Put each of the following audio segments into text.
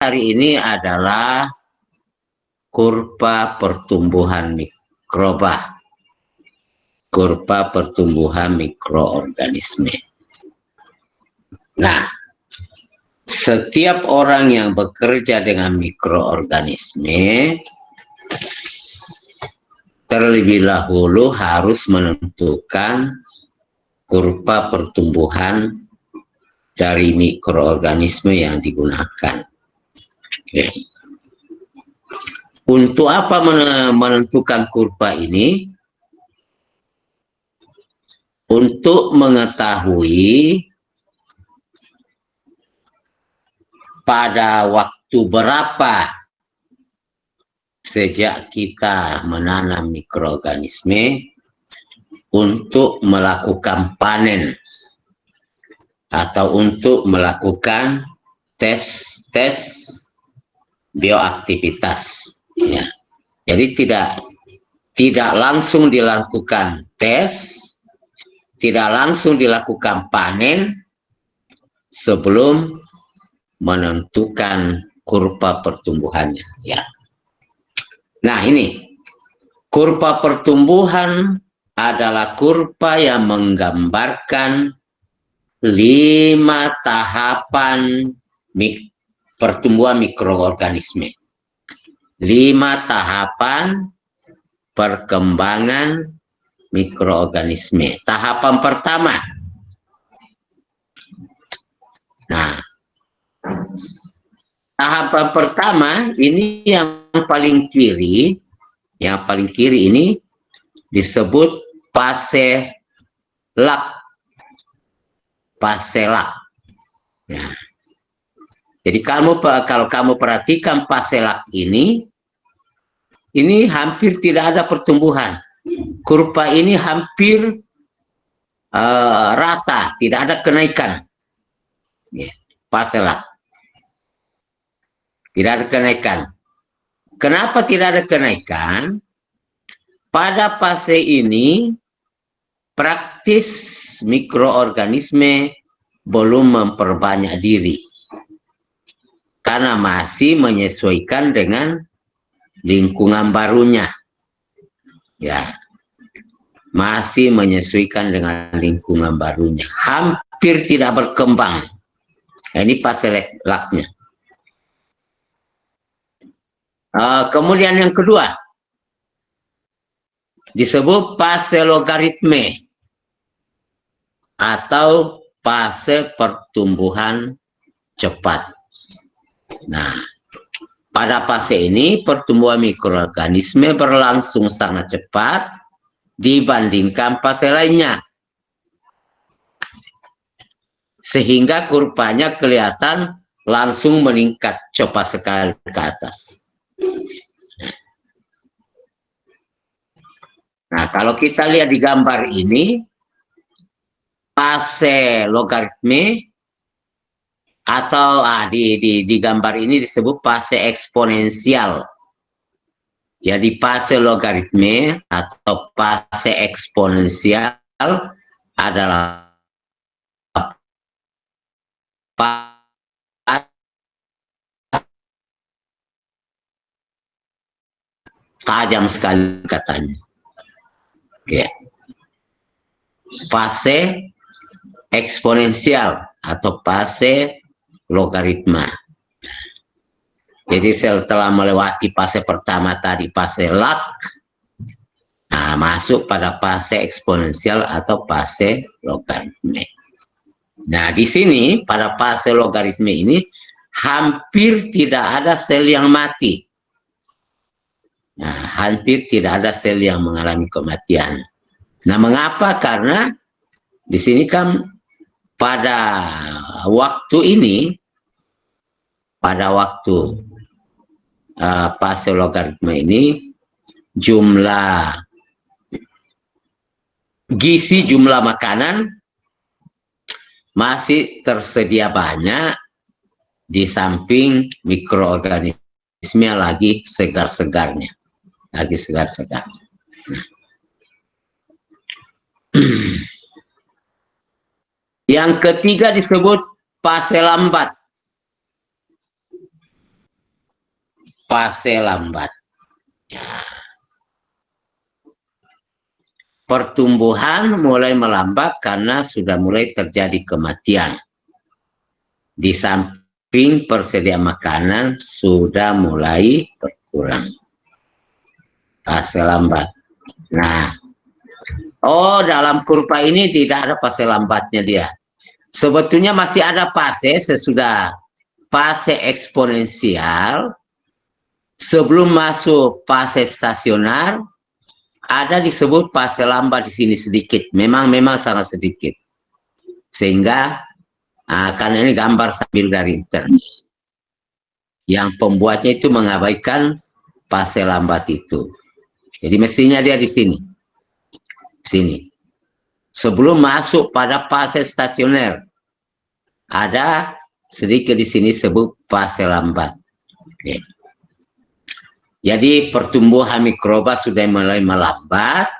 hari ini adalah kurva pertumbuhan mikroba, kurva pertumbuhan mikroorganisme. Nah, setiap orang yang bekerja dengan mikroorganisme terlebih dahulu harus menentukan kurva pertumbuhan dari mikroorganisme yang digunakan. Oke. Untuk apa menentukan kurva ini? Untuk mengetahui pada waktu berapa sejak kita menanam mikroorganisme untuk melakukan panen atau untuk melakukan tes bioaktivitas. Ya. Jadi tidak langsung dilakukan tes, tidak langsung dilakukan panen sebelum menentukan kurva pertumbuhannya. Ya. Nah, ini kurva pertumbuhan adalah kurva yang menggambarkan 5 tahapan pertumbuhan mikroorganisme. 5 tahapan perkembangan mikroorganisme. Tahapan pertama. Nah, tahapan pertama ini yang paling kiri ini disebut fase lak. Fase lak. Ya. Jadi kalau kamu perhatikan fase lak ini hampir tidak ada pertumbuhan. Kurva ini hampir rata, tidak ada kenaikan. Ya, fase lak. Tidak ada kenaikan. Kenapa tidak ada kenaikan? Pada fase ini praktis mikroorganisme belum memperbanyak diri karena masih menyesuaikan dengan lingkungan barunya. Ya, masih menyesuaikan dengan lingkungan barunya. Hampir tidak berkembang. Ini fase laknya. Kemudian yang kedua disebut fase logaritme atau fase pertumbuhan cepat. Nah, pada fase ini pertumbuhan mikroorganisme berlangsung sangat cepat dibandingkan fase lainnya, sehingga kurvanya kelihatan langsung meningkat cepat sekali ke atas. Nah, kalau kita lihat di gambar ini, fase logaritme atau di gambar ini disebut fase eksponensial. Jadi fase logaritme atau fase eksponensial adalah tajam sekali katanya. Ya. Fase eksponensial atau fase logaritma. Jadi setelah melewati fase pertama tadi, fase lak, nah, masuk pada fase eksponensial atau fase logaritme. Nah, di sini pada fase logaritme ini hampir tidak ada sel yang mati. Nah, hampir tidak ada sel yang mengalami kematian. Nah, mengapa? Karena di sini kan pada waktu ini, pada waktu fase logaritma ini, jumlah gizi, jumlah makanan masih tersedia banyak, di samping mikroorganisme lagi segar-segarnya. Lagi segar-segar. Nah. Yang ketiga disebut fase lambat. fase lambat. Ya. Pertumbuhan mulai melambat karena sudah mulai terjadi kematian. Di samping persediaan makanan sudah mulai berkurang. Fase lambat. Nah, dalam kurva ini tidak ada fase lambatnya dia. Sebetulnya masih ada fase sesudah fase eksponensial. Sebelum masuk fase stasioner, ada disebut fase lambat di sini sedikit. Memang sangat sedikit. Sehingga karena ini gambar sambil dari internet. Yang pembuatnya itu mengabaikan fase lambat itu. Jadi mestinya dia di sini. Sini. Sebelum masuk pada fase stasioner, ada sedikit di sini sebut fase lambat. Oke. Jadi pertumbuhan mikroba sudah mulai melambat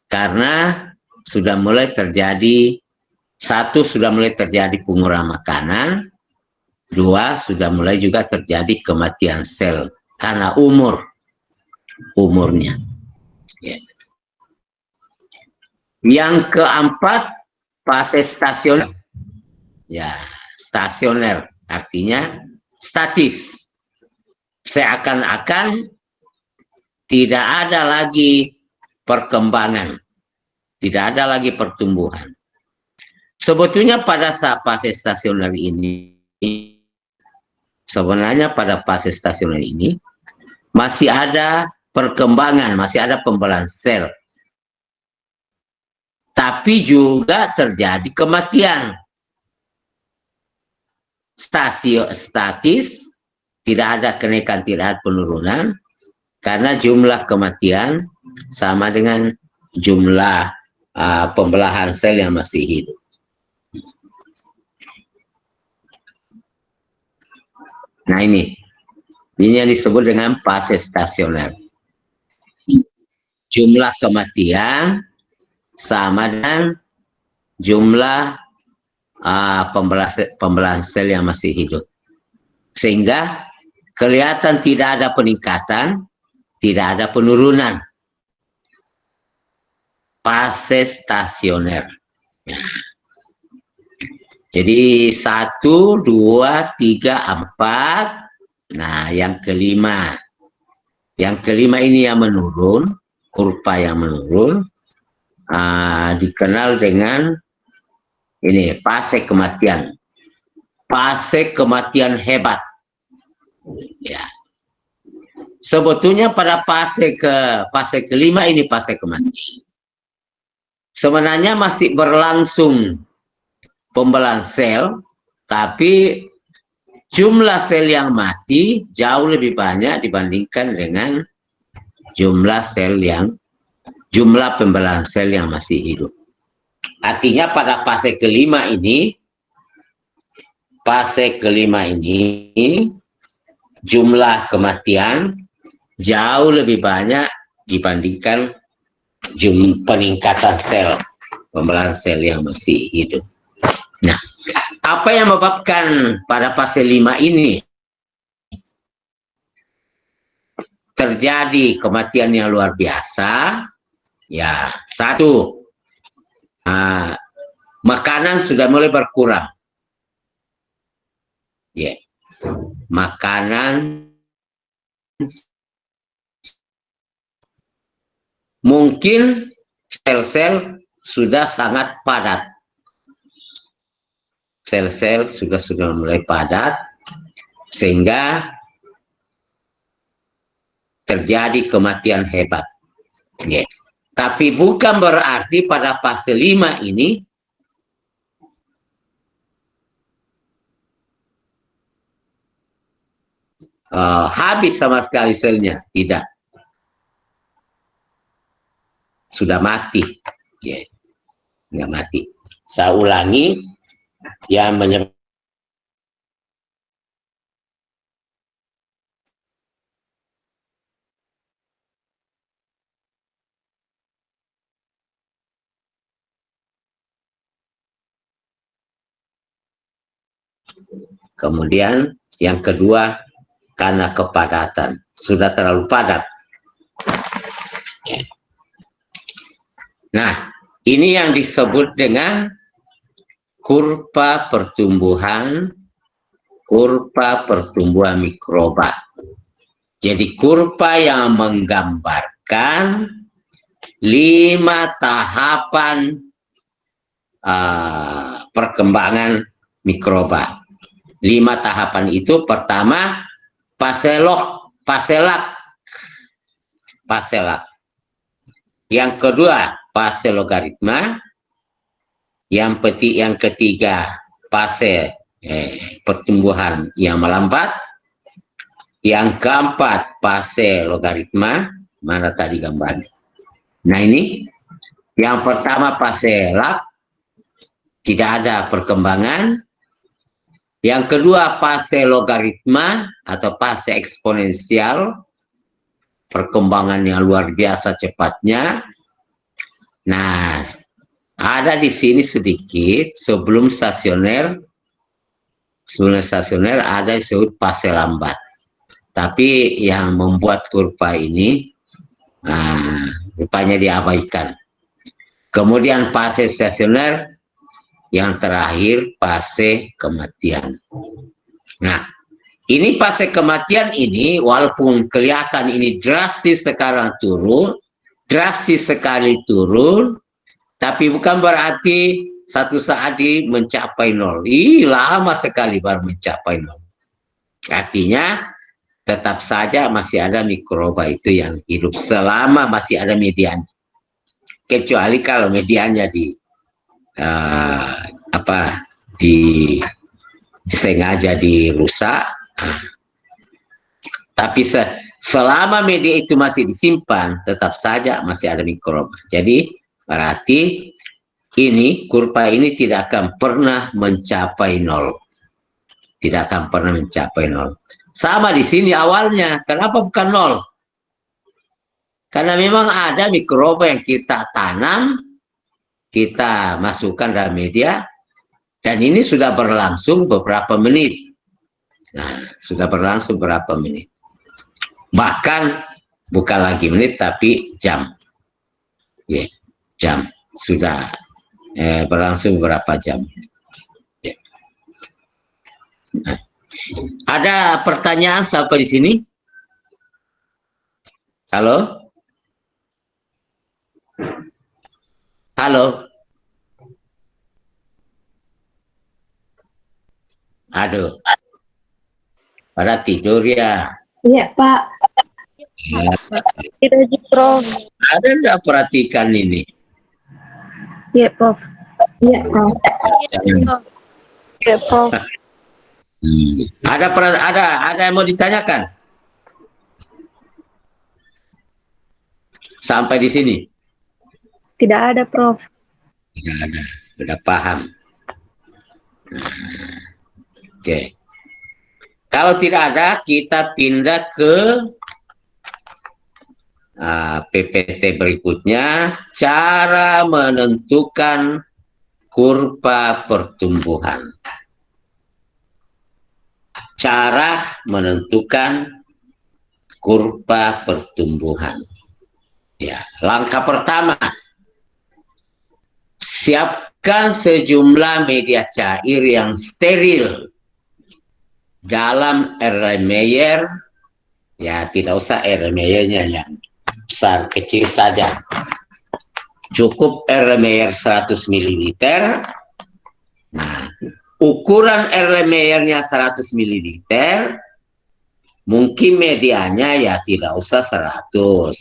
karena sudah mulai terjadi, satu, sudah mulai terjadi pengurangan makanan, dua, sudah mulai juga terjadi kematian sel karena umurnya. Ya. Yang keempat, fase stasioner. Ya, stasioner artinya statis. Seakan-akan tidak ada lagi perkembangan, tidak ada lagi pertumbuhan. Sebetulnya pada saat fase stasioner ini, sebenarnya pada fase stasioner ini masih ada perkembangan, masih ada pembelahan sel. Tapi juga terjadi kematian. Statis, tidak ada kenaikan, tidak ada penurunan, karena jumlah kematian sama dengan jumlah pembelahan sel yang masih hidup. Nah ini yang disebut dengan fase stasioner. Jumlah kematian sama dengan jumlah pembelahan sel yang masih hidup. Sehingga kelihatan tidak ada peningkatan, tidak ada penurunan. Fase stasioner. Ya. Jadi 1, 2, 3, 4. Nah, yang kelima. Yang kelima ini yang menurun, kurva yang menurun, dikenal dengan ini fase kematian. Fase kematian hebat. Ya. Sebetulnya pada fase kelima ini fase kematian. Sebenarnya masih berlangsung pembelahan sel, tapi jumlah sel yang mati jauh lebih banyak dibandingkan dengan jumlah pembelahan sel yang masih hidup. Artinya pada fase kelima ini jumlah kematian jauh lebih banyak dibandingkan jumlah peningkatan sel, pembelahan sel yang masih hidup. Nah, apa yang menyebabkan pada fase 5 ini terjadi kematian yang luar biasa? Ya, satu, makanan sudah mulai berkurang. Ya, makanan mungkin sel-sel sudah sangat padat. Sel-sel sudah mulai padat sehingga terjadi kematian hebat. Yeah. Tapi bukan berarti pada fase 5 ini habis sama sekali selnya, tidak. Sudah mati. Yeah. Nggak mati. Saya ulangi, yang menyebabkan kemudian yang kedua, karena kepadatan, sudah terlalu padat. Ya. Nah, ini yang disebut dengan kurva pertumbuhan mikroba. Jadi kurva yang menggambarkan 5 tahapan perkembangan mikroba. 5 tahapan itu, pertama paselak. Yang kedua fase logaritma. Yang ketiga fase pertumbuhan yang melambat. Yang keempat fase logaritma, mana tadi gambarnya. Nah ini, yang pertama fase lag, tidak ada perkembangan. Yang kedua fase logaritma atau fase eksponensial, perkembangan yang luar biasa cepatnya. Nah, ada di sini sedikit sebelum stasioner ada disebut fase lambat. Tapi yang membuat kurva ini rupanya diabaikan. Kemudian fase stasioner, yang terakhir fase kematian. Nah, ini fase kematian ini walaupun kelihatan ini drastis sekarang turun, drastis sekali turun, tapi bukan berarti satu saat mencapai nol. Lama sekali baru mencapai nol. Artinya tetap saja masih ada mikroba itu yang hidup selama masih ada median. Kecuali kalau mediannya sengaja dirusak. Tapi selama media itu masih disimpan, tetap saja masih ada mikroba. Jadi berarti ini kurva ini tidak akan pernah mencapai nol. Tidak akan pernah mencapai nol. Sama di sini awalnya. Kenapa bukan nol? Karena memang ada mikroba yang kita tanam, kita masukkan dalam media, dan ini sudah berlangsung beberapa menit. Nah, sudah berlangsung beberapa menit. Bahkan bukan lagi menit, tapi jam. Ya, jam. Sudah berlangsung beberapa jam. Ya. Nah, ada pertanyaan sampai di sini? Halo? Halo? Aduh. Pada tidur ya? Iya, Pak. Ya. Tidak, Prof. Ada nggak perhatikan ini? Iya, Prof. Iya, Prof. Iya, Prof. Ada yang mau ditanyakan? Sampai di sini? Tidak ada, Prof. Tidak ada, sudah paham. Oke. Kalau tidak ada, kita pindah ke PPT berikutnya, cara menentukan kurva pertumbuhan. Cara menentukan kurva pertumbuhan. Ya, langkah pertama, siapkan sejumlah media cair yang steril dalam Erlenmeyer. Ya, tidak usah Erlenmeyernya yang besar kecil saja. Cukup Erlenmeyer 100 ml. Nah, ukuran Erlenmeyernya 100 ml. Mungkin medianya ya tidak usah 100.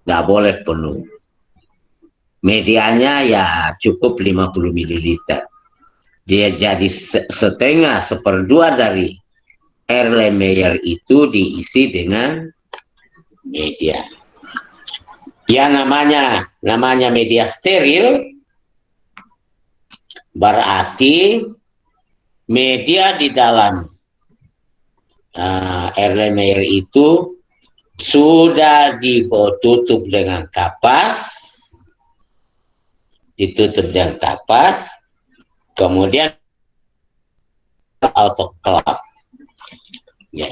Nggak boleh penuh. Medianya ya cukup 50 ml. Dia jadi setengah, seperdua dari Erlenmeyer itu diisi dengan media. Ya namanya media steril, berarti media di dalam Erlenmeyer itu sudah ditutup dengan kapas, kemudian autoklaf. Ya.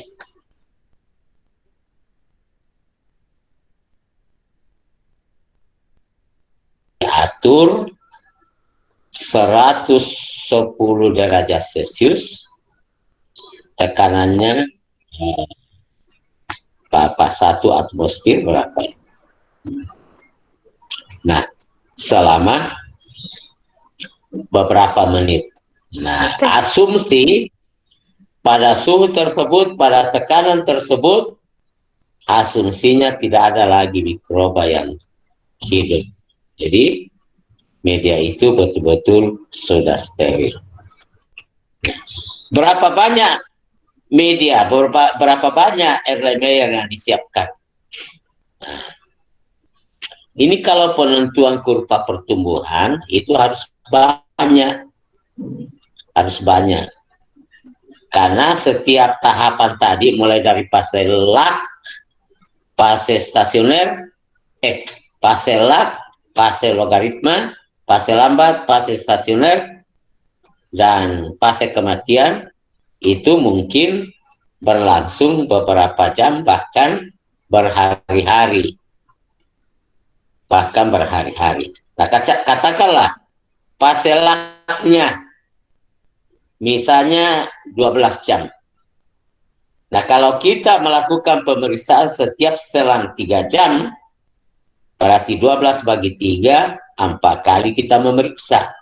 temperatur 110 derajat Celcius, tekanannya satu atmosfer berapa? Nah, selama beberapa menit. Nah, asumsi pada suhu tersebut, pada tekanan tersebut, asumsinya tidak ada lagi mikroba yang hidup. Jadi, media itu betul-betul sudah steril. Berapa banyak media, berapa banyak Erlenmeyer yang disiapkan? Nah, ini kalau penentuan kurva pertumbuhan itu harus banyak. Karena setiap tahapan tadi mulai dari fase lak, fase stasioner, fase lak, fase logaritma, fase lambat, fase stasioner, dan fase kematian itu mungkin berlangsung beberapa jam, bahkan berhari-hari. Nah, katakanlah fase laknya misalnya 12 jam. Nah, kalau kita melakukan pemeriksaan setiap selang 3 jam, berarti 12 bagi 3, 4 kali kita memeriksa.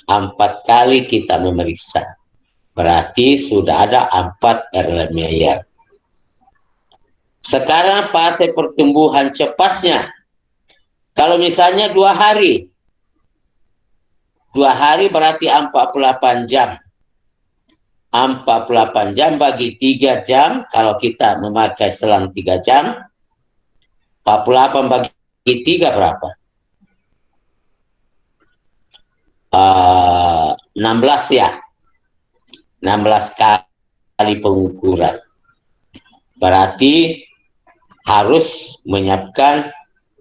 4 kali kita memeriksa. Berarti sudah ada 4 Erlenmeyer. Sekarang fase pertumbuhan cepatnya. Kalau misalnya 2 hari. 2 hari berarti 48 jam. 48 jam bagi 3 jam, kalau kita memakai selang 3 jam, 48 bagi 3 berapa? 16 ya. 16 kali pengukuran. Berarti harus menyiapkan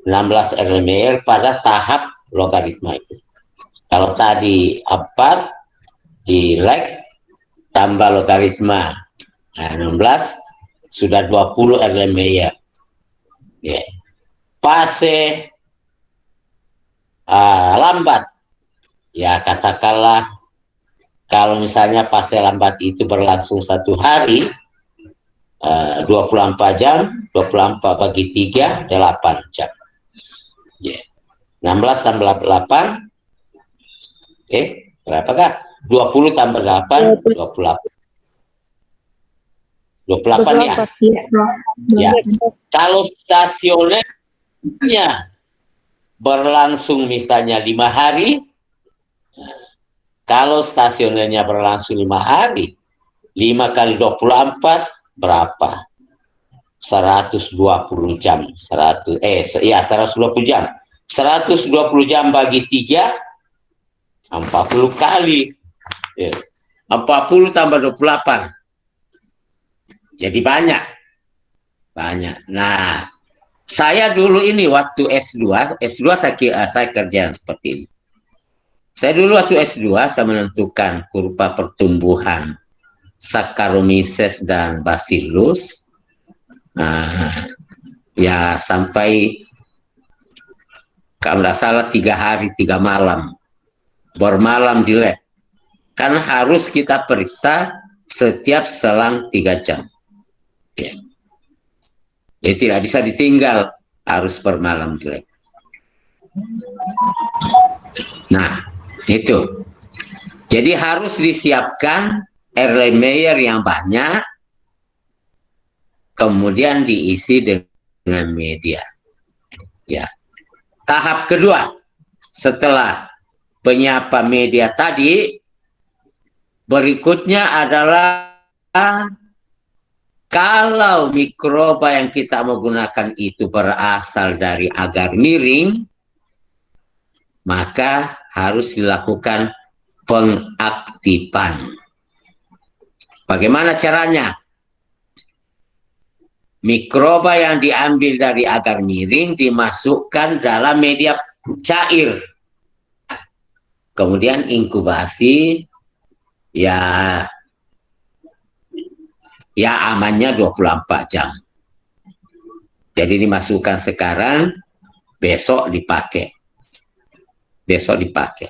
16 Erlenmeyer pada tahap logaritma itu. Kalau tadi 4 di lag tambah logaritma 16 sudah 20 Erlenmeyer. Yeah. Fase lambat, ya katakanlah kalau misalnya fase lambat itu berlangsung 1 hari, 24 jam, 24 bagi 3, 8 jam. Yeah. 16 tambah 8, berapakah? 20 tambah 8, 28. 28 ya? Ya. Kalau stasionernya berlangsung misalnya 5 hari, kalau stasionernya berlangsung 5 hari, 5 kali 24 berapa? 120 jam. 120 jam. 120 jam bagi 3, 40 kali. 40 tambah 28. Jadi banyak. Nah, saya dulu ini waktu S2 saya kerja seperti ini. Saya dulu waktu S2 saya menentukan kurva pertumbuhan Saccharomyces dan Bacillus. Ya sampai kalau tidak salah 3 hari 3 malam bermalam di lab. Karena harus kita periksa setiap selang 3 jam. Ya. Jadi tidak bisa ditinggal, harus bermalam di lab. Nah, itu. Jadi harus disiapkan Erlenmeyer yang banyak, kemudian diisi dengan media. Ya. Tahap kedua, setelah penyiapan media tadi, berikutnya adalah kalau mikroba yang kita menggunakan itu berasal dari agar miring, maka harus dilakukan pengaktifan. Bagaimana caranya? Mikroba yang diambil dari agar miring dimasukkan dalam media cair. Kemudian inkubasi, ya amannya 24 jam. Jadi dimasukkan sekarang, besok dipakai. besok dipakai.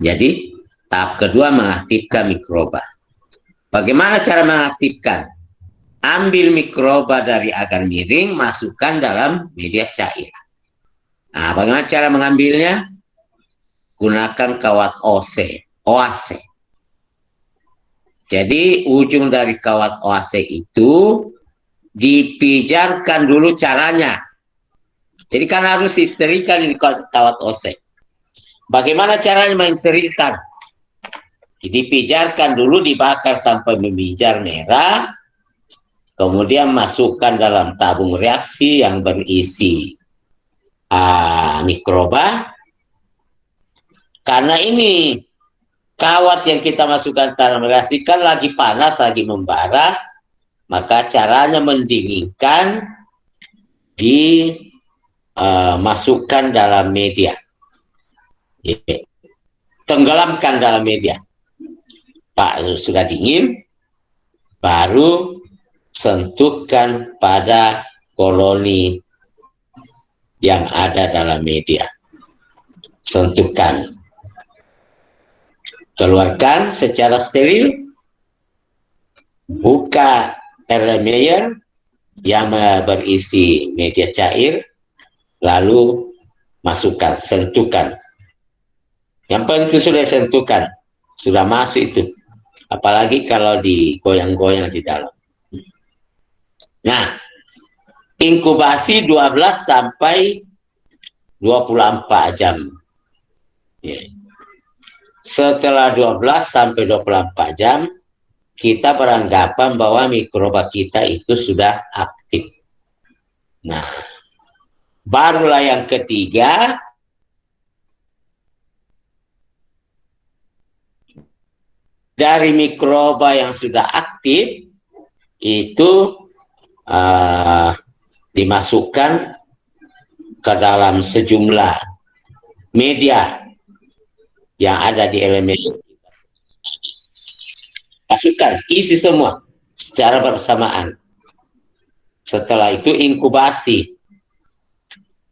Jadi tahap kedua mengaktifkan mikroba. Bagaimana cara mengaktifkan? Ambil mikroba dari agar miring, masukkan dalam media cair. Nah, bagaimana cara mengambilnya? Gunakan kawat oase. Jadi ujung dari kawat oase itu dipijarkan dulu caranya. Jadi kan harus disterikan ini kawat oase. Bagaimana caranya mensterilkan? Dipijarkan dulu, dibakar sampai memijar merah, kemudian masukkan dalam tabung reaksi yang berisi mikroba. Karena ini kawat yang kita masukkan dalam reaksi kan lagi panas, lagi membara, maka caranya mendinginkan, dimasukkan dalam media, tenggelamkan dalam media. Pak sudah dingin, baru sentuhkan pada koloni yang ada dalam media. Sentuhkan, keluarkan secara steril, buka Erlenmeyer yang berisi media cair, lalu masukkan, sentuhkan. Yang penting sudah sentuhkan, sudah masuk itu. Apalagi kalau digoyang-goyang di dalam. Nah, inkubasi 12 sampai 24 jam. Ya. Setelah 12 sampai 24 jam, kita beranggapan bahwa mikroba kita itu sudah aktif. Nah, barulah yang ketiga, dari mikroba yang sudah aktif itu dimasukkan ke dalam sejumlah media yang ada di elemen. Masukkan, isi semua secara bersamaan. Setelah itu inkubasi.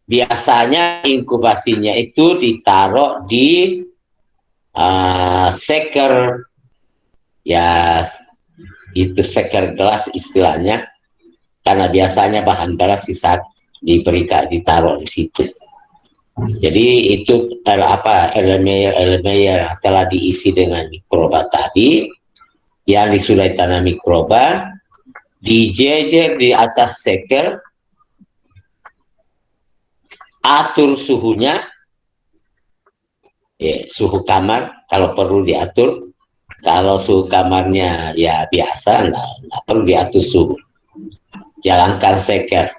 Biasanya inkubasinya itu ditaruh di seker, ya itu seker gelas istilahnya, karena biasanya bahan gelas sisa diberikan ditaruh di situ. Jadi itu elemen telah diisi dengan mikroba tadi, yang disudah tanam mikroba, dijejer di atas seker, atur suhunya, suhu kamar kalau perlu diatur. Kalau suhu kamarnya ya biasa, nggak perlu diatur suhu. Jalankan seker.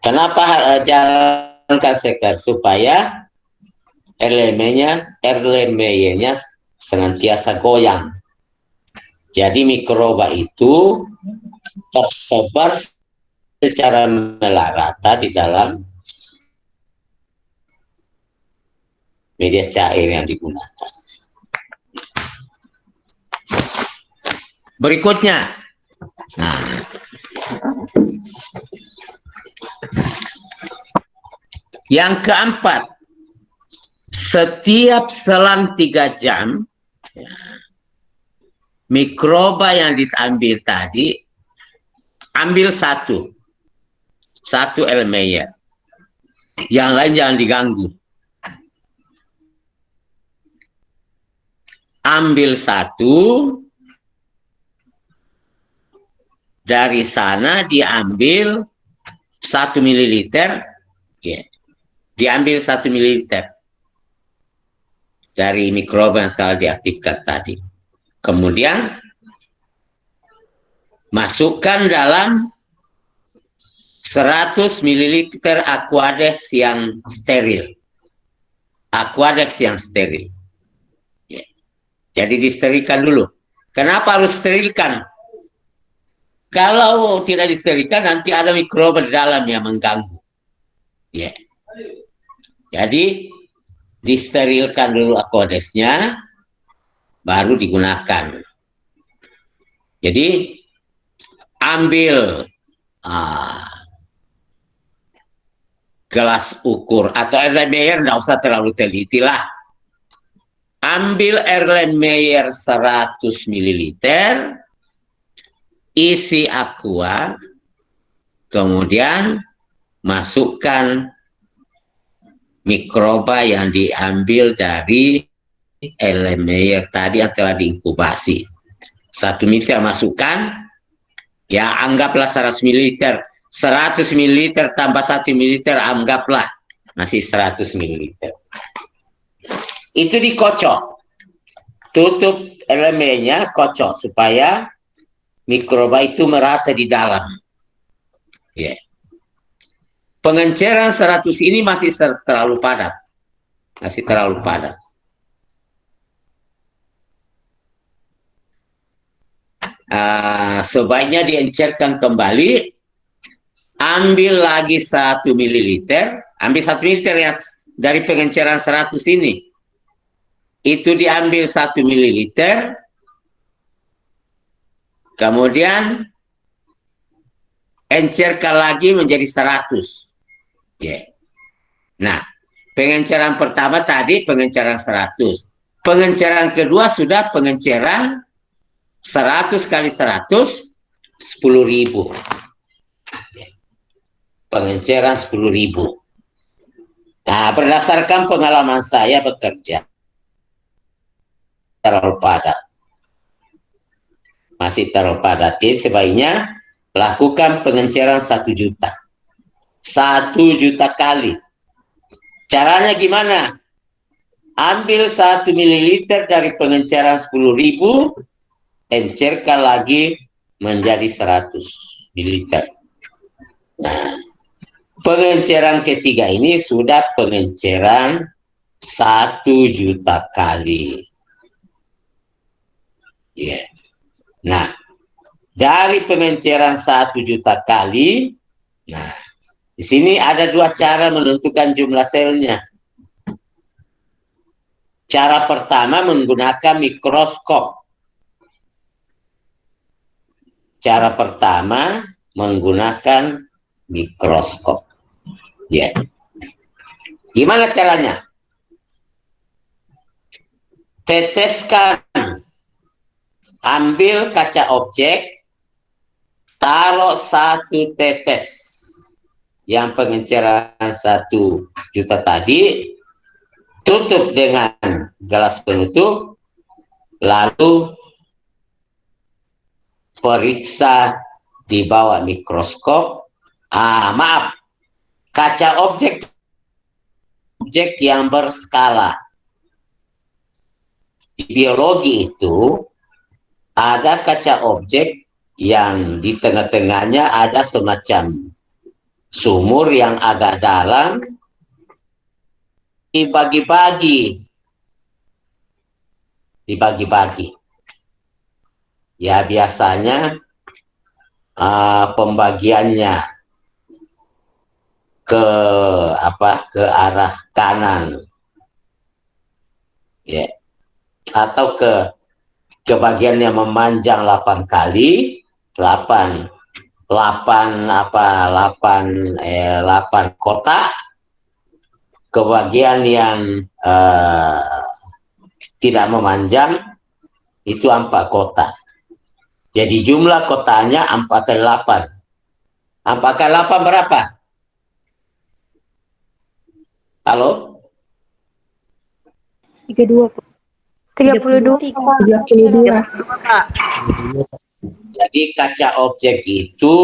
Kenapa jalankan seker? Supaya elemennya senantiasa goyang. Jadi mikroba itu tersebar secara merata di dalam media cair yang digunakan. Berikutnya, yang keempat, setiap selang 3 jam, mikroba yang diambil tadi, ambil satu Erlenmeyer, yang lain jangan diganggu. Ambil satu, dari sana diambil 1 mililiter, diambil 1 mililiter dari mikroba yang telah diaktifkan tadi. Kemudian masukkan dalam 100 mililiter Aquadex yang steril. Aquadex yang steril. Jadi disterilkan dulu. Kenapa harus sterilkan? Kalau tidak disterilkan, nanti ada mikroba di dalam yang mengganggu. Jadi disterilkan dulu Aquadexnya, baru digunakan. Jadi ambil gelas ukur atau Erlenmeyer, nggak usah terlalu teliti lah. Ambil Erlenmeyer 100 ml, isi aqua, kemudian masukkan mikroba yang diambil dari Erlenmeyer tadi yang telah diinkubasi. 1 liter masukkan, ya anggaplah 100 ml. 100 ml tambah 1 ml, anggaplah masih 100 ml. Itu dikocok. Tutup elemennya, kocok supaya mikroba itu merata di dalam. Yeah. Pengenceran 100 ini masih terlalu padat. Masih terlalu padat. Sebaiknya diencerkan kembali. Ambil lagi 1 ml. Ambil 1 ml ya, dari pengenceran 100 ini. Itu diambil 1 ml. Kemudian encerkan lagi menjadi 100. Yeah. Nah, pengenceran pertama tadi pengenceran 100. Pengenceran kedua sudah pengenceran 100 kali 100, 10.000. Pengenceran 10.000. Nah, berdasarkan pengalaman saya bekerja terlalu padat. Masih terlalu padat. Jadi sebaiknya lakukan pengenceran 1 juta. 1 juta kali. Caranya gimana? Ambil 1 ml dari pengenceran 10.000, encerkan lagi menjadi 100 ml. Nah, pengenceran ketiga ini sudah pengenceran 1 juta kali. Yeah. Nah, dari pengenceran 1 juta kali, nah, di sini ada 2 cara menentukan jumlah selnya. Cara pertama menggunakan mikroskop. Cara pertama menggunakan mikroskop. Ya. Gimana caranya? Teteskan, ambil kaca objek, taruh 1 tetes yang pengenceran 1 juta tadi, tutup dengan gelas penutup, lalu periksa di bawah mikroskop. Maaf, kaca objek yang berskala. Di biologi itu ada kaca objek yang di tengah-tengahnya ada semacam sumur yang agak dalam, dibagi-bagi. Ya biasanya pembagiannya ke arah kanan, ya, atau ke bagian yang memanjang 8 kali 8 kotak, ke bagian yang tidak memanjang itu 4 kotak. Jadi jumlah kotaknya 4 kali 8. 4 kali 8 berapa? Halo? 32. 32. Jadi kaca objek itu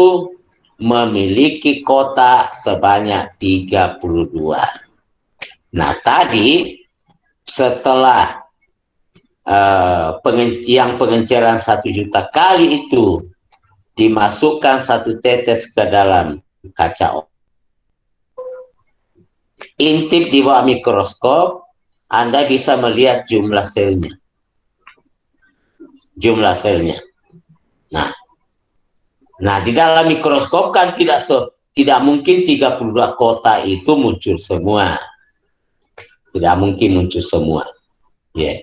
memiliki kotak sebanyak 32. Nah, tadi setelah yang pengenceran 1 juta kali itu dimasukkan 1 tetes ke dalam kaca objek, intip di bawah mikroskop, Anda bisa melihat jumlah selnya. Nah, di dalam mikroskop kan tidak mungkin 32 kotak itu muncul semua. Tidak mungkin muncul semua. Yeah.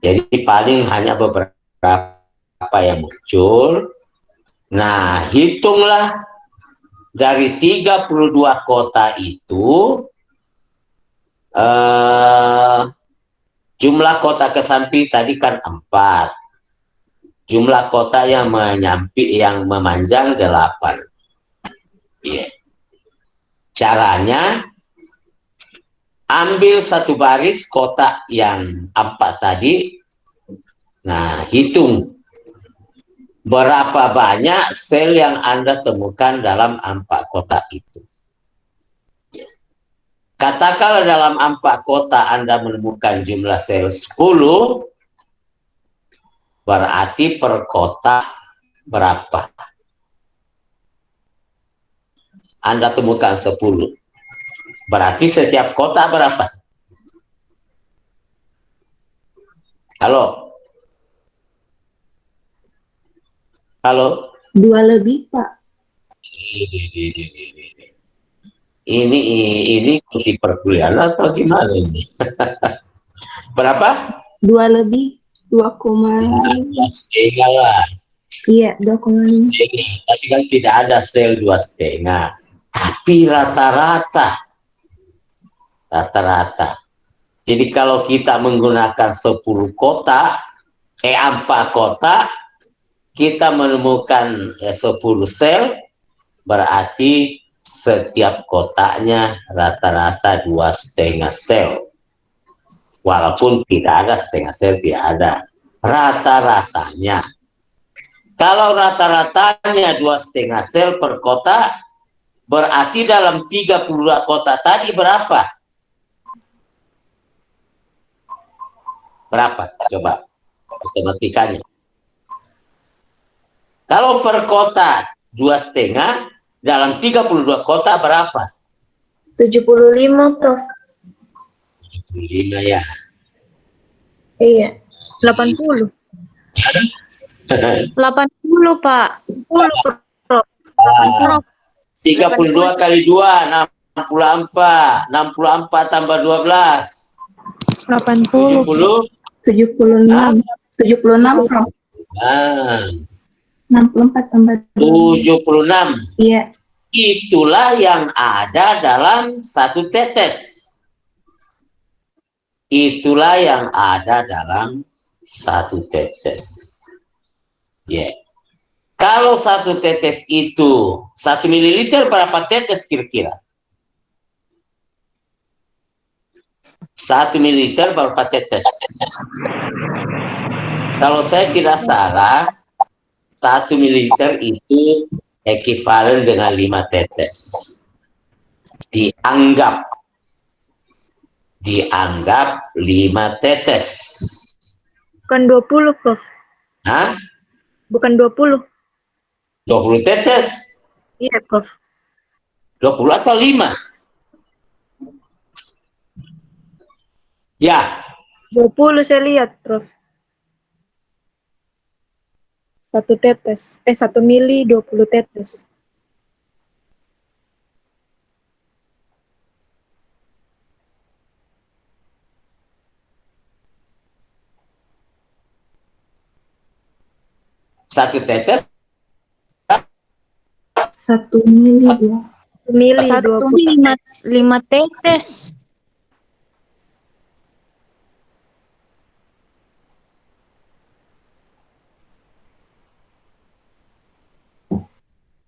Jadi paling hanya beberapa yang muncul. Nah, hitunglah dari 32 kota itu jumlah kota kesampi tadi kan 4. Jumlah kota yang memanjang 8. Yeah. Caranya ambil satu baris kota yang 4 tadi. Nah, hitung berapa banyak sel yang Anda temukan dalam 4 kota itu. Katakanlah dalam 4 kota Anda menemukan jumlah sel 10, berarti per kota berapa? Anda temukan 10. Berarti setiap kota berapa? Halo? Halo? 2 lebih, Pak. Ini di perkuliahan atau gimana ini? Berapa? 2 lebih. 2,5. Setengah lah. Iya, 2,5. Tapi kan tidak ada sel 2,5. Tapi rata-rata. Jadi kalau kita menggunakan 10 kota, 4 kota, kita menemukan 10 sel, berarti setiap kotaknya rata-rata 2,5 sel. Walaupun tidak ada setengah sel, tidak ada. Rata-ratanya. Kalau rata-ratanya 2,5 sel per kota, berarti dalam 32 kota tadi berapa? Berapa? Coba matematikanya. Kalau per kota 2,5, dalam 32 kota berapa? 75, Prof. 75 ya. Iya. 80. 80, Pak. 10, Prof. 32 kali 2, 64. 64 tambah 12. 80. 70. 76. 76, Prof. Nah, 64 tambah 76. Iya. Itulah yang ada dalam satu tetes. Itulah yang ada dalam satu tetes. Ya. Yeah. Kalau satu tetes itu 1 mililiter, berapa tetes kira-kira? 1 mililiter berapa tetes? Kalau saya tidak salah, 1 mililiter itu ekivalen dengan 5 tetes. Dianggap 5 tetes. Bukan 20, Prof. Hah? Bukan 20. 20 tetes? Iya, Prof. 20 atau 5? Ya. 20 saya lihat, Prof. 1 tetes. 1 mili 20 tetes. Satu tetes 1 mili ya. Mili 1 20. 5 tetes.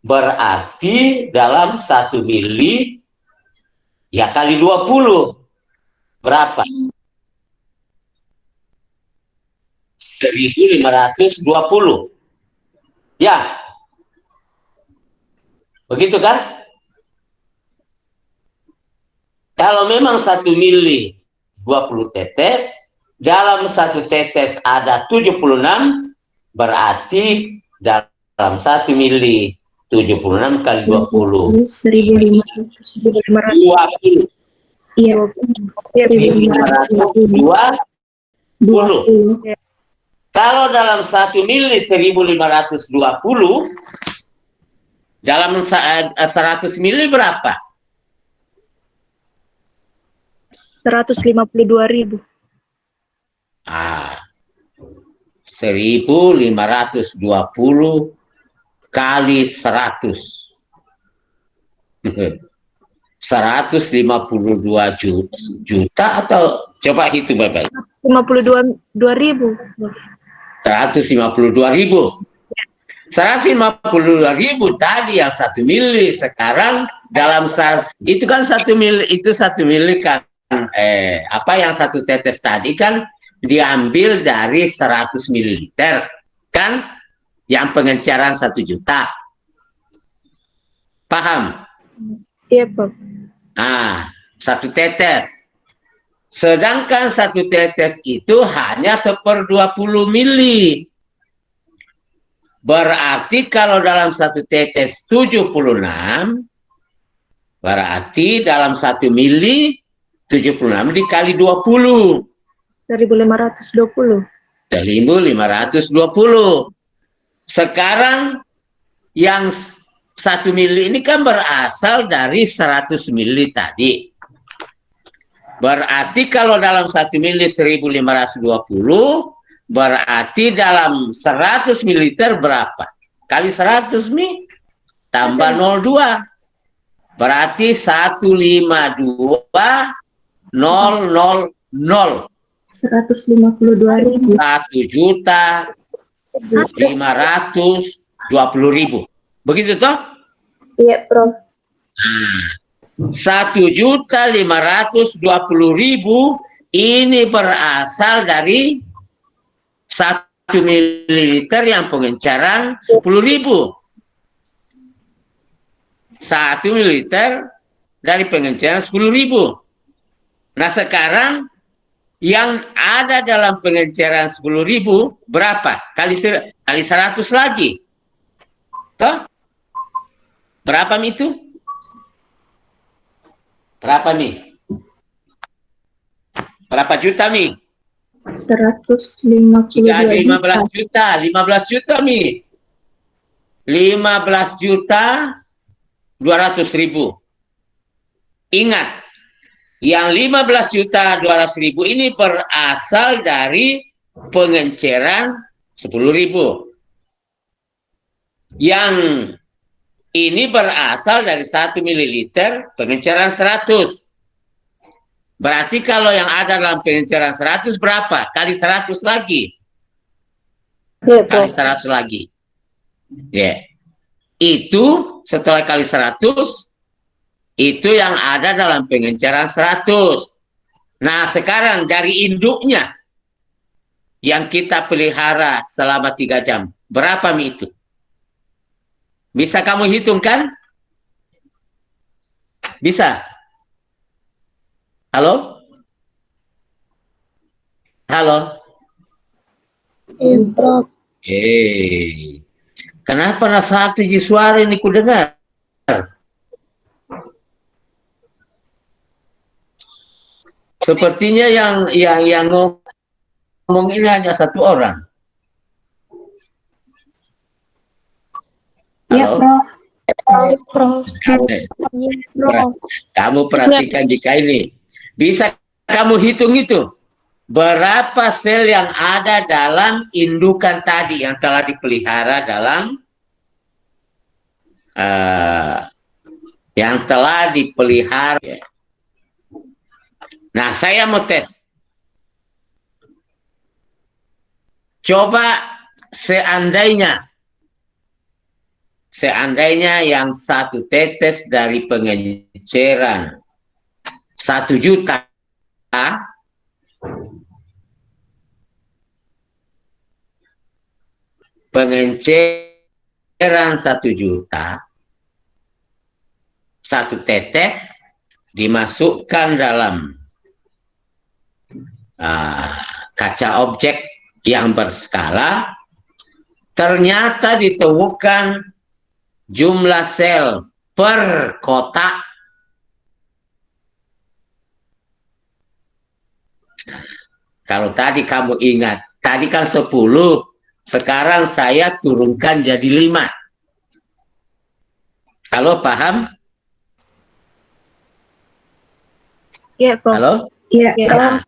berarti dalam 1 mili ya kali 20 berapa? 1520. Ya. Begitu kan? Kalau memang 1 mili 20 tetes, dalam 1 tetes ada 76, berarti dalam 1 mili 76 kali 20. 1.500. 20. Iya. 1520. Kalau dalam 1 mili 1520, dalam 100 mili berapa? 152.000. 1520 kali 100. 152 juta atau coba hitung Bapak? 52.000. 152.000. 152.000 tadi yang 1 mili, sekarang dalam itu kan 1 mili, itu 1 mili kan apa yang 1 tetes tadi kan diambil dari 100 mililiter kan, yang pengenceran 1 juta. Paham? Iya, Prof. Ah, 1 tetes. Sedangkan 1 tetes itu hanya 1/20 mili. Berarti kalau dalam 1 tetes 76, berarti dalam 1 mili 76 dikali 20. 1.520. 1.520. Sekarang yang 1 mili ini kan berasal dari 100 mili tadi. Berarti kalau dalam 1 mili 1.520, berarti dalam 100 mililiter berapa? Kali 100 Mi, tambah 02. Berarti 152.000. 152.000. 1.520.000. Begitu toh? Iya, Prof. 1.520.000 ini berasal dari 1 mililiter yang pengenceran 10.000. 1 mililiter dari pengenceran 10.000. Nah sekarang yang ada dalam pengenceran 10.000 berapa? Kali 100 lagi. Toh? Berapa itu? Berapa nih? Berapa juta nih? 152 Sudah 15 juta, 15 juta nih. 15 juta 200.000. Ingat, yang 15 juta 200.000 ini berasal dari pengenceran 10.000. Yang ini berasal dari 1 mililiter pengenceran 100. Berarti kalau yang ada dalam pengenceran 100 berapa? Kali 100 lagi. Kali 100 lagi. Ya. Itu setelah kali 100, itu yang ada dalam pengenceran 100. Nah sekarang dari induknya yang kita pelihara selama 3 jam, berapa Mi itu? Bisa kamu hitung kan? Bisa? Halo? Halo? Prof. Kenapa rasa tujuh suara ini ku dengar? Sepertinya yang ngomong ini hanya 1 orang. Iya, Halo? Prof. Kamu perhatikan jika ini. Bisa kamu hitung itu. Berapa sel yang ada dalam indukan tadi yang telah dipelihara dalam yang telah dipelihara. Nah, saya mau tes. Coba seandainya yang 1 tetes dari pengenceran 1 juta, pengenceran 1 juta, 1 tetes dimasukkan dalam kaca objek yang berskala, ternyata ditemukan jumlah sel per kotak kalau tadi kamu ingat, tadi kan 10, sekarang saya turunkan jadi 5. Halo, paham? Iya, Prof. Halo? Iya, Nah,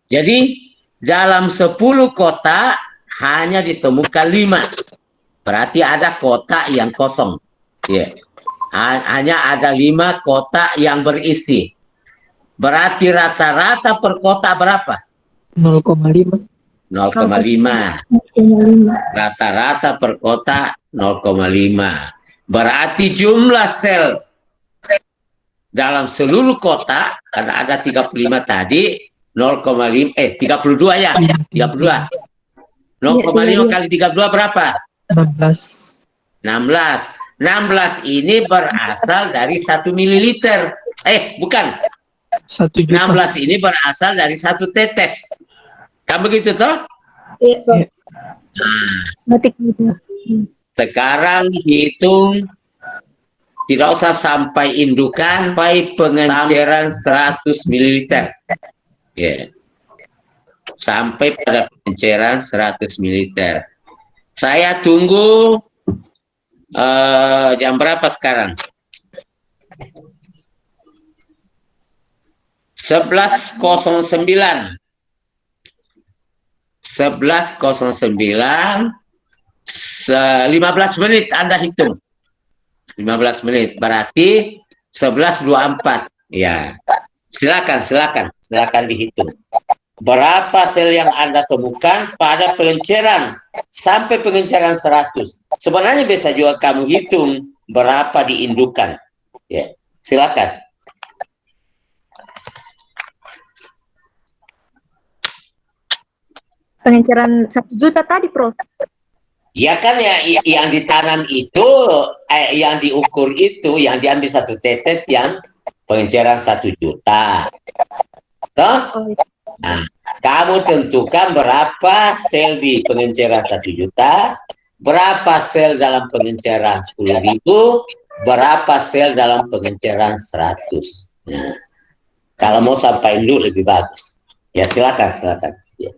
jadi dalam 10 kotak hanya ditemukan 5. Berarti ada kotak yang kosong. Ya. Hanya ada 5 kotak yang berisi. Berarti rata-rata per kotak berapa? 0,5. 0,5. Rata-rata per kotak 0,5. Berarti jumlah sel dalam seluruh kotak, karena ada 35 tadi, 0,5, 32 ya, 32. 0,5 kali 32 berapa? 16. 16. 16 ini berasal dari 1 mililiter. Bukan. 1 juta. 16 ini berasal dari 1 tetes. Kan begitu toh? Iya, Pak. Iya. Batik gitu. Sekarang hitung, tidak usah sampai indukan, sampai pengenceran 100 ml. Ya. Sampai pada pengenceran 100 ml. Saya tunggu jam berapa sekarang? 11.09. 11.09. 15 menit Anda hitung. 15 menit. Berarti 11.24. Ya. Silakan dihitung. Berapa sel yang Anda temukan pada pengenceran sampai pengenceran 100. Sebenarnya bisa juga kamu hitung berapa diindukan. Ya. Silakan. Pengenceran 1 juta tadi, Prof. Ya kan ya, yang ditanam itu, yang diukur itu, yang diambil 1 tetes yang pengenceran 1 juta. Toh? Oh, iya. Nah, kamu tentukan berapa sel di pengenceran 1 juta, berapa sel dalam pengenceran 10.000, berapa sel dalam pengenceran 100. Nah, kalau mau sampai dulu lebih bagus. Ya silakan. Ya.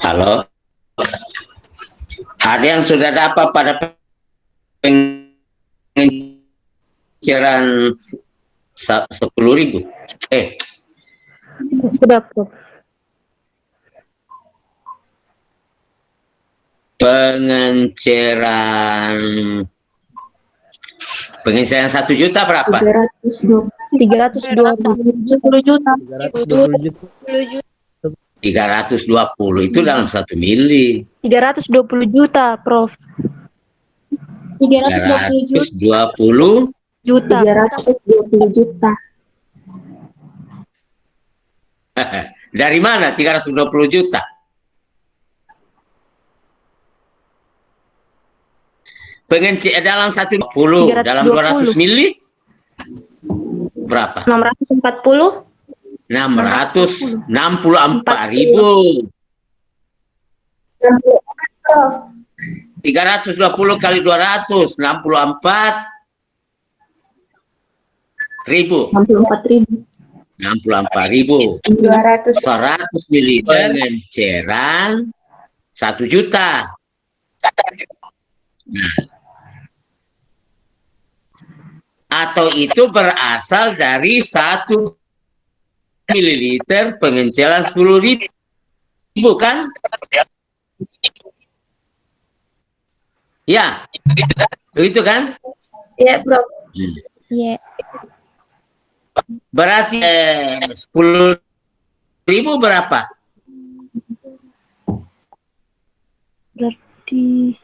Halo, ada yang sudah dapat pada pengenciran 10.000? Sudah, Prof. Pengenciran 1 juta berapa? 320 juta. 320 itu dalam 1 mili. 320 juta, Prof. 320 juta. 320 Juta. 320 juta. dari mana 320 juta? Dalam 120, dalam 200 mili berapa? 640. 664.000. 320 kali 200, 64.000. 64.000. 64.000. 100 mili pengenceran 1 juta. Nah, atau itu berasal dari 1 mililiter pengenceran 10.000, kan? Ya, itu kan? Iya, Bro. Iya. Berarti 10.000 berapa? Berarti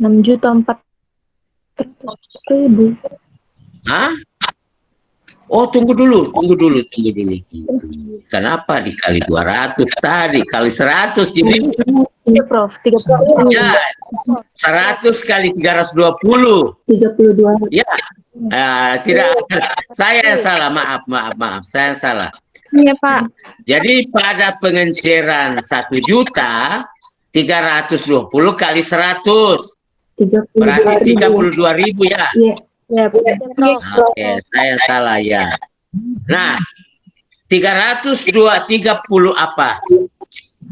6.400.000. Hah? Oh, tunggu dulu. Kenapa dikali 200 tadi? Kali 100 jadi. Iya, Prof. 30. Ya, 100 kali 320. 32. Ya, tidak. Saya yang salah. Maaf. Saya yang salah. Iya, Pak. Jadi pada pengenceran 1 juta, 320 kali 100. Berarti 32.000 ya. Iya. Ya, Prof. Oke, saya salah ya. Nah, 330 apa?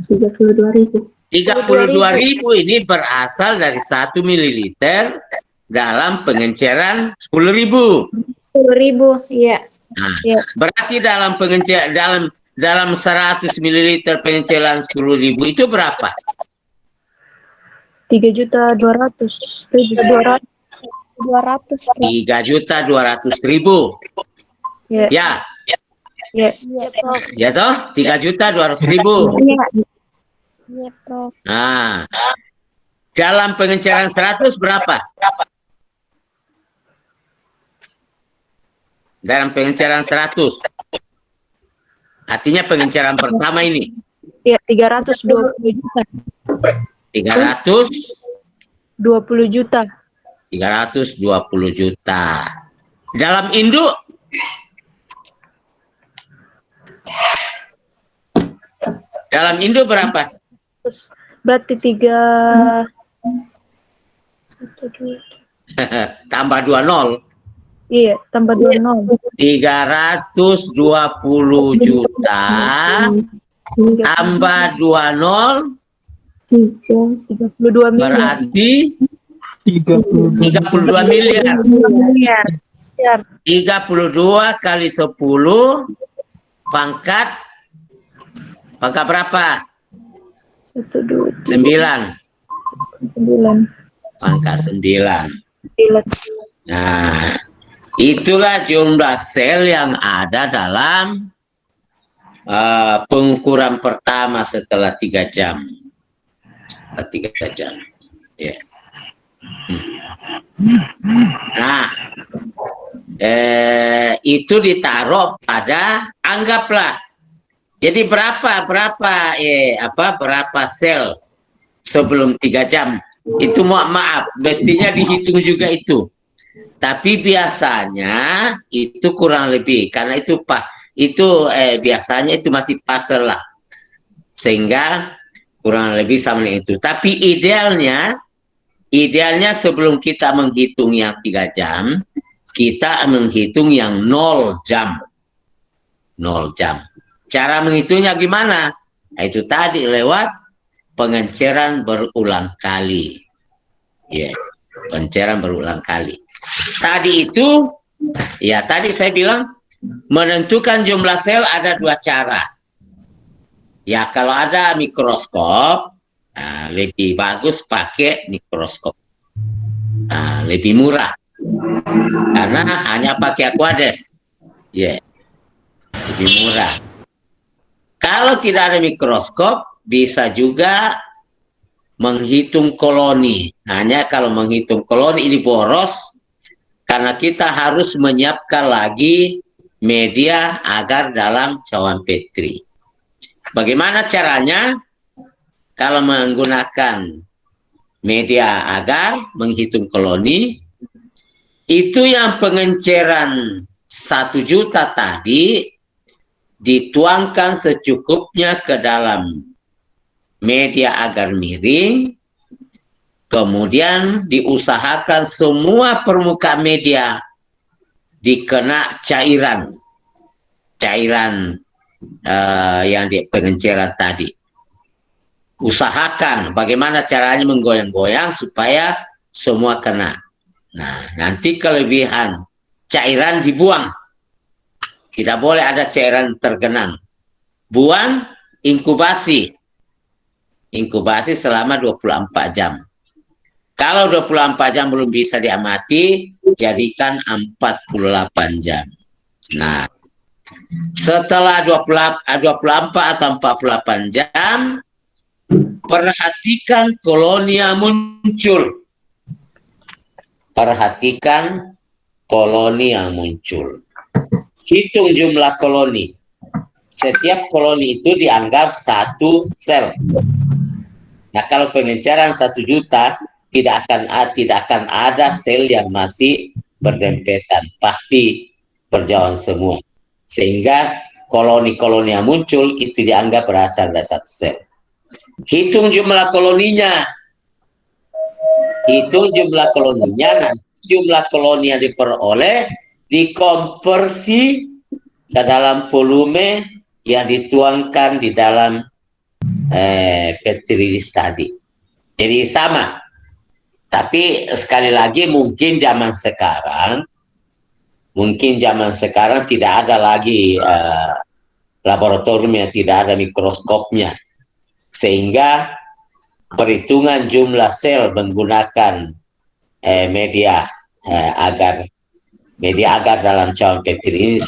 32.000. 32.000 ini berasal dari 1 mililiter dalam pengenceran 10.000. 10.000. Iya. Nah, Ya. berarti dalam pengenceran dalam 100 mililiter pengenceran 10.000 itu berapa? 3.200.000. 200. 3.200.000. Ya. Ya, Ya. ya toh? 3.200.000. Iya. Iya, Prof. Nah, dalam pengenceran 100 berapa? Dalam pengenceran 100. Artinya pengenceran pertama ini. Ya, 320 juta. 320 juta. Dalam induk berapa? Berarti 3 Tambah 20. Iya, tambah 20. 320 juta tambah 20 32 miliar. berarti 32 32 miliar. Miliar. 32 kali 10 pangkat berapa? 1, 2, 9. 9. Pangkat 9. Gila. Nah, itulah jumlah sel yang ada dalam pengukuran pertama setelah 3 jam. Setelah 3 jam. Ya. Nah, itu ditaruh pada, anggaplah. Jadi berapa sel sebelum 3 jam? Itu maaf, mestinya dihitung juga itu. Tapi biasanya itu kurang lebih, karena itu biasanya itu masih pasel lah, sehingga kurang lebih sama dengan itu. Tapi idealnya sebelum kita menghitung yang 3 jam, kita menghitung yang 0 jam. 0 jam. Cara menghitungnya gimana? Nah, itu tadi lewat pengenceran berulang kali. Ya, pengenceran berulang kali. Tadi itu, ya tadi saya bilang, menentukan jumlah sel ada 2 cara. Ya, kalau ada mikroskop, lebih bagus pakai mikroskop. Lebih murah. Karena hanya pakai Aquades. Ya, lebih murah. Kalau tidak ada mikroskop, bisa juga menghitung koloni. Hanya kalau menghitung koloni ini boros, karena kita harus menyiapkan lagi media agar dalam cawan Petri. Bagaimana caranya? Kalau menggunakan media agar menghitung koloni, itu yang pengenceran 1 juta tadi dituangkan secukupnya ke dalam media agar miring, kemudian diusahakan semua permukaan media dikena cairan yang di pengenceran tadi. Usahakan bagaimana caranya menggoyang-goyang supaya semua kena. Nah, nanti kelebihan cairan dibuang. Tidak boleh ada cairan tergenang. Buang, inkubasi. Inkubasi selama 24 jam. Kalau 24 jam belum bisa diamati, jadikan 48 jam. Nah, setelah 24 atau 48 jam, perhatikan koloni yang muncul. Perhatikan koloni yang muncul. Hitung jumlah koloni. Setiap koloni itu dianggap 1 sel. Nah, kalau pengenceran 1 juta, tidak akan ada sel yang masih berdempetan. Pasti berjauhan semua. Sehingga koloni-koloni yang muncul itu dianggap berasal dari 1 sel. Hitung jumlah koloninya. Hitung jumlah koloninya. Nanti jumlah koloni yang diperoleh dikonversi ke dalam volume yang dituangkan di dalam Petri tadi. Jadi sama. Tapi sekali lagi mungkin zaman sekarang tidak ada lagi laboratorium yang tidak ada mikroskopnya. Sehingga perhitungan jumlah sel menggunakan media agar dalam cawan Petri ini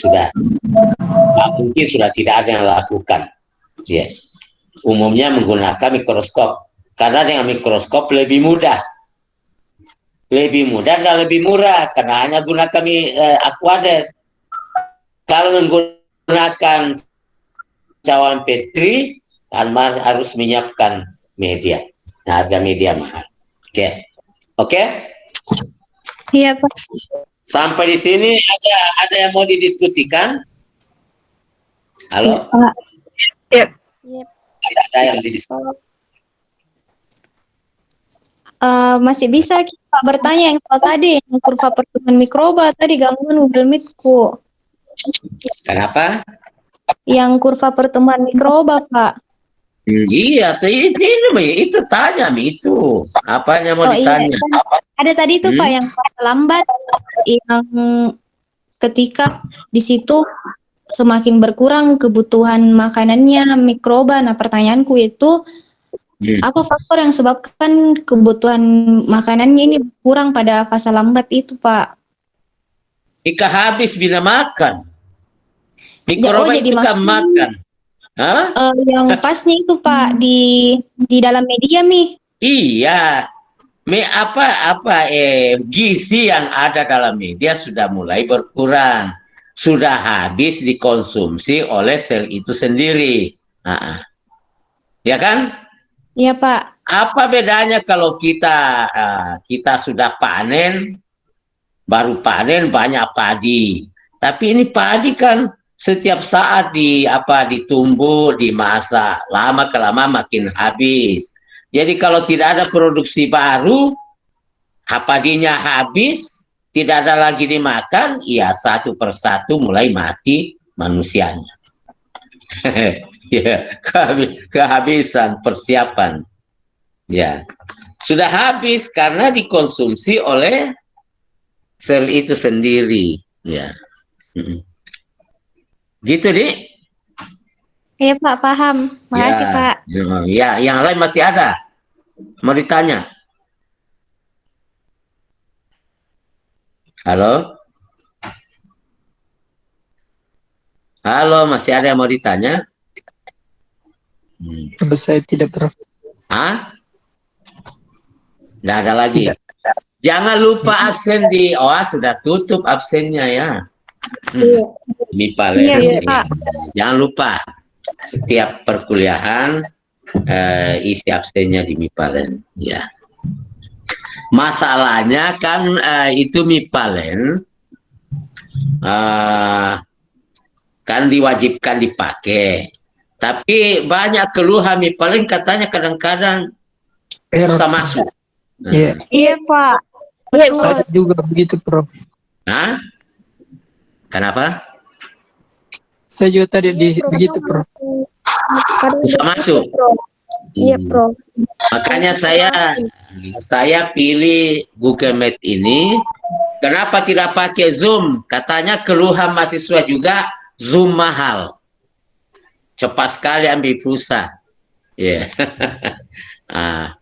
mungkin sudah tidak ada yang lakukan. Ya. Umumnya menggunakan mikroskop. Karena dengan mikroskop lebih mudah. Lebih mudah dan lebih murah. Karena hanya gunakan Aquades. Kalau menggunakan cawan Petri, harus menyiapkan media. Nah, harga media mahal. Oke. Oke? Iya, Pak. Sampai di sini ada yang mau didiskusikan? Halo? Yep. Yep. Ada yang didiskusikan? Masih bisa Pak bertanya yang soal tadi, yang kurva pertumbuhan mikroba tadi gangguan Google Meet-ku. Kenapa? Yang kurva pertumbuhan mikroba, Pak. Iya, itu tanya itu. Apanya mau Oh iya, ditanya? ada tadi tuh Pak yang fase lambat, yang ketika di situ semakin berkurang kebutuhan makanannya mikroba. Nah, pertanyaanku itu apa faktor yang sebabkan kebutuhan makanannya ini berkurang pada fase lambat itu, Pak? Jika habis bila makan. Oh, Mikroba jadi itu kan maksudnya makan. Hah? yang pasnya itu Pak di dalam media Mi. Iya. Gizi yang ada dalam media sudah mulai berkurang. Sudah habis dikonsumsi oleh sel itu sendiri. Ya kan? Iya Pak. Apa bedanya kalau kita sudah panen, baru panen banyak padi. Tapi ini padi kan setiap saat ditumbuh, dimasak, lama kelamaan makin habis. Jadi kalau tidak ada produksi baru, padinya habis, tidak ada lagi dimakan, ya satu persatu mulai mati manusianya. Ya, kehabisan persiapan. Ya, sudah habis karena dikonsumsi oleh sel itu sendiri. Ya, gitu Dik. Iya Pak, paham. Makasih Ya, Pak. ya, yang lain masih ada. Mau ditanya? Halo? Halo, masih ada yang mau ditanya? Kalau saya tidak, Prof. Hah? Nggak ada lagi. Tidak. Jangan lupa absen sudah tutup absennya ya. MIPA Iya, Learning. Pak. Jangan lupa setiap perkuliahan isi absennya di MIPA Learning. Ya. Masalahnya kan itu MIPA Learning kan diwajibkan dipakai. Tapi banyak keluhan MIPA Learning katanya kadang-kadang susah masuk. Iya. Iya Pak. Ada juga begitu, Prof. Hah? Kenapa? Saya juga tadi begitu, Prof. Susah masuk. Iya, Prof. Makanya saya pilih Google Meet ini. Kenapa tidak pakai Zoom? Katanya keluhan mahasiswa juga Zoom mahal. Cepat sekali ambil pulsa. Ya. Yeah.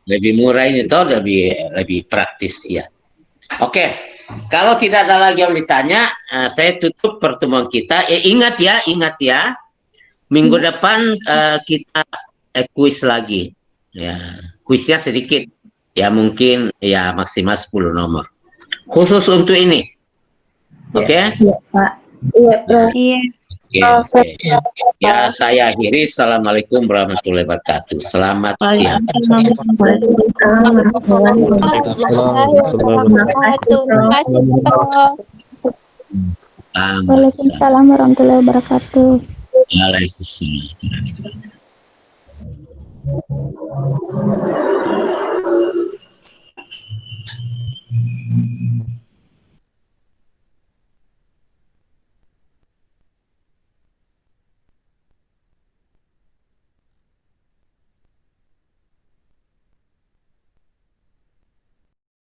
Lebih murah ini toh, lebih praktis ya. Oke. Kalau tidak ada lagi yang ditanya, saya tutup pertemuan kita. Ingat ya, minggu depan kita kuis lagi. Ya, kuisnya sedikit, ya mungkin ya maksimal 10 nomor. Khusus untuk ini, oke? Iya, Pak. Iya, Prof. Iya. Oke. Ya, saya akhiri. Assalamualaikum warahmatullahi wabarakatuh. Selamat siang. Waalaikumsalam warahmatullahi wabarakatuh. Terima kasih, Prof. Waalaikumsalam warahmatullahi wabarakatuh. Waalaikumsalam.